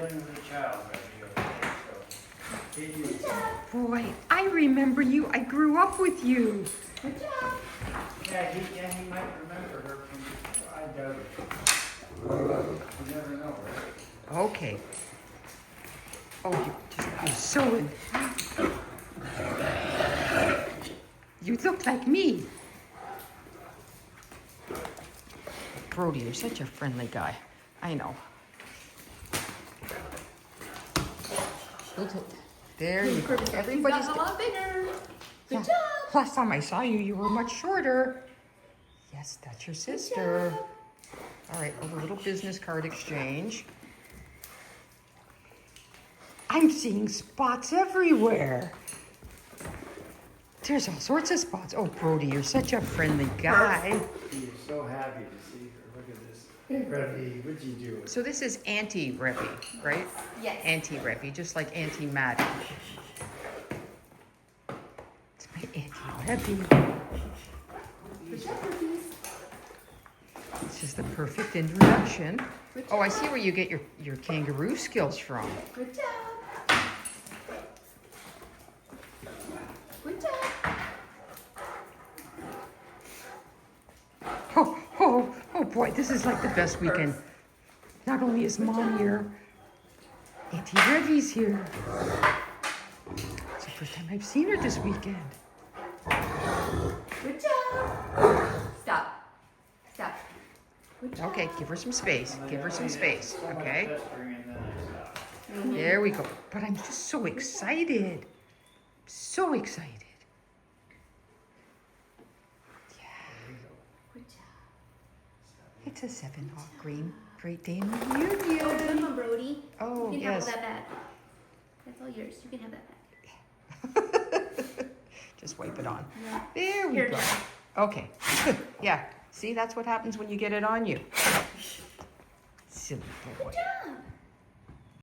dealing with a child right here, so. Boy, I remember you. I grew up with you. Good job. Yeah, he might remember her from, I doubt it. You never know, right? Okay. Oh, you're so in. You look like me. Brodie, you're such a friendly guy. I know. There you go. Everybody's a lot bigger. Good yeah. job. Last time I saw you, you were much shorter. Yes, that's your sister. All right, a little business card exchange. I'm seeing spots everywhere. There's all sorts of spots. Oh, Brodie, you're such a friendly guy. He is so happy to see her. Look at this. Brodie, what'd you do? So this is Auntie Reve, right? Yes. Auntie Reve, just like Auntie Maddie. It's my Auntie Reve. Good job, cookies. This is the perfect introduction. Oh, I see where you get your kangaroo skills from. Good job. Good job. Oh boy, this is like the best weekend. Not only is Mom here, Auntie Reve's here. It's the first time I've seen her this weekend. Good job. Stop. Stop. Good job. Okay, give her some space. Give her some space, okay? Pestering and then I stop. There we go. But I'm just so excited. So excited. Yeah. Good job. It's a Sevenhawk Great Dane reunion. Oh, good one, Brodie. Oh, You can yes. have all that back. That's all yours. You can have that back. Just wipe it on. Yeah. There we Here, go. now. Okay. Yeah. See, that's what happens when you get it on you. Silly boy. Good job.